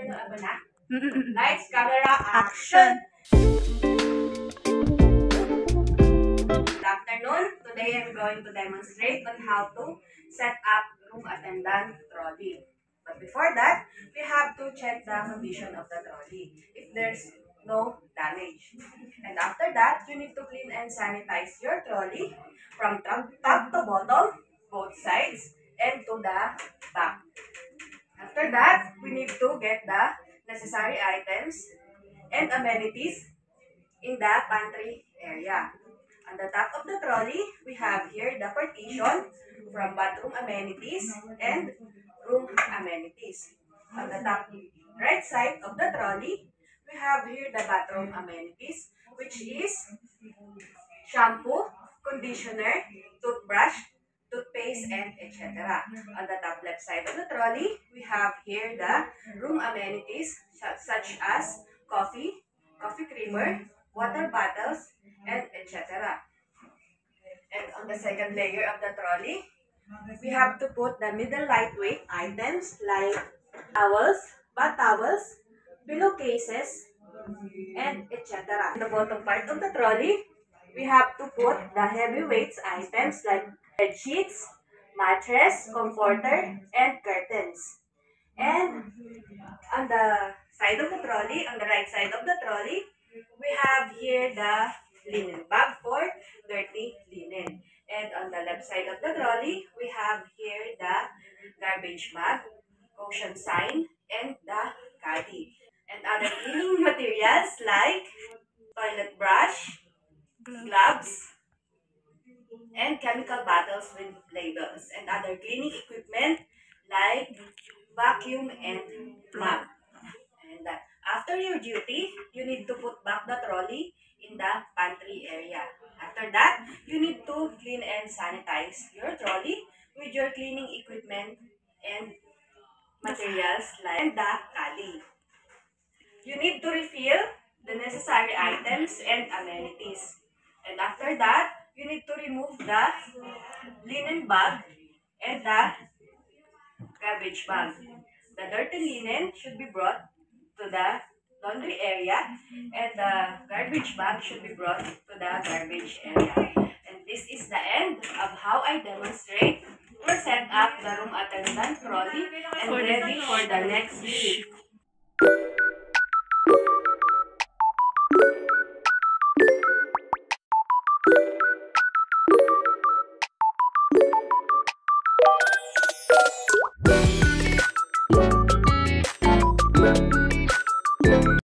afternoon, Abana. Lights, camera, action! Good afternoon. Today I'm going to demonstrate on how to set up room attendant trolley. But before that, we have to check the condition of the trolley if there's no damage. And after that, you need to clean and sanitize your trolley from top to bottom, both sides, and to the back. After that, we need to get the necessary items and amenities in the pantry area. On the top of the trolley, we have here the partition from bathroom amenities and room amenities. On the top right side of the trolley, we have here the bathroom amenities, which is shampoo, conditioner, toothbrush, toothpaste, and etc. On the top left side of the trolley, we have here the room amenities such as coffee, coffee creamer, water bottles, and etc. And on the second layer of the trolley, we have to put the middle lightweight items like towels, bath towels, pillowcases, and etc. In the bottom part of the trolley, we have to put the heavyweights items like bed sheets, mattress, comforter, and curtains. And on the side of the trolley, on the right side of the trolley, we have here the linen bag for dirty linen. And on the left side of the trolley, we have here the garbage bag, caution sign, and the caddy. And other cleaning materials like toilet brush, gloves, and chemical bottles with labels. And other cleaning equipment like vacuum and mop. And after your duty, you need to put back the trolley in the pantry area. After that, you need to clean and sanitize your trolley with your cleaning equipment and materials like the caddy. You need to refill the necessary items and amenities. And after that, you need to remove the linen bag and the garbage bag. The dirty linen should be brought to the laundry area and the garbage bag should be brought to the garbage area. And this is the end of how I demonstrate or set up the room attendant trolley and ready for the next shift.